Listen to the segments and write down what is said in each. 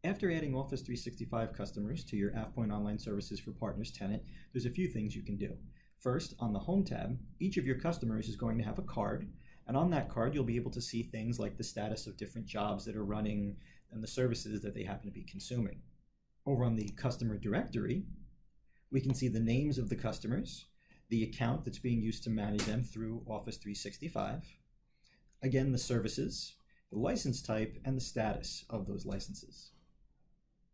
After adding Office 365 customers to your AvePoint Online Services for Partners tenant, there's a few things you can do. First, on the Home tab, each of your customers is going to have a card, and on that card you'll be able to see things like the status of different jobs that are running and the services that they happen to be consuming. Over on the customer directory, we can see the names of the customers, the account that's being used to manage them through Office 365, again the services, the license type, and the status of those licenses.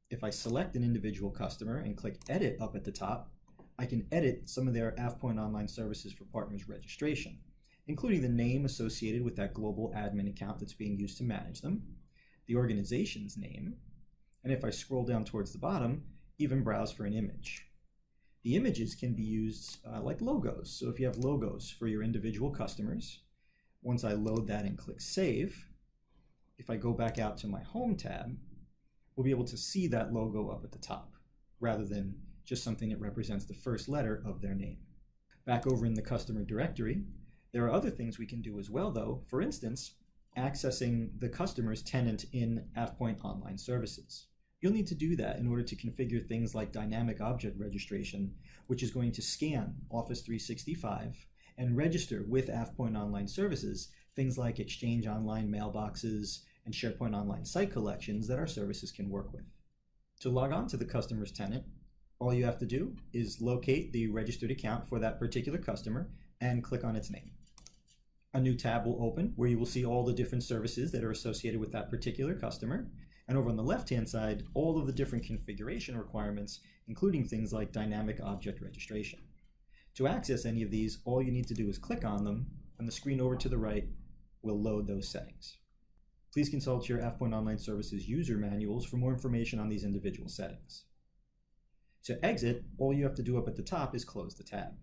If I select an individual customer and click Edit up at the top, I can edit some of their AvePoint Online Services for Partners registration, including the name associated with that global admin account that's being used to manage them, the organization's name, and if I scroll down towards the bottom, even browse for an image. The images can be used like logos, so if you have logos for your individual customers, once I load that and click Save, if I go back out to my Home tab, we'll be able to see that logo up at the top, rather than just something that represents the first letter of their name. Back over in the customer directory, there are other things we can do as well though. For instance, accessing the customer's tenant in AvePoint Online Services. You'll need to do that in order to configure things like dynamic object registration, which is going to scan Office 365 and register with AvePoint Online Services things like Exchange Online mailboxes and SharePoint Online site collections that our services can work with. To log on to the customer's tenant, all you have to do is locate the registered account for that particular customer and click on its name. A new tab will open where you will see all the different services that are associated with that particular customer. And over on the left-hand side, all of the different configuration requirements, including things like dynamic object registration. To access any of these, all you need to do is click on them, and the screen over to the right will load those settings. Please consult your AvePoint Online Services user manuals for more information on these individual settings. To exit, all you have to do up at the top is close the tab.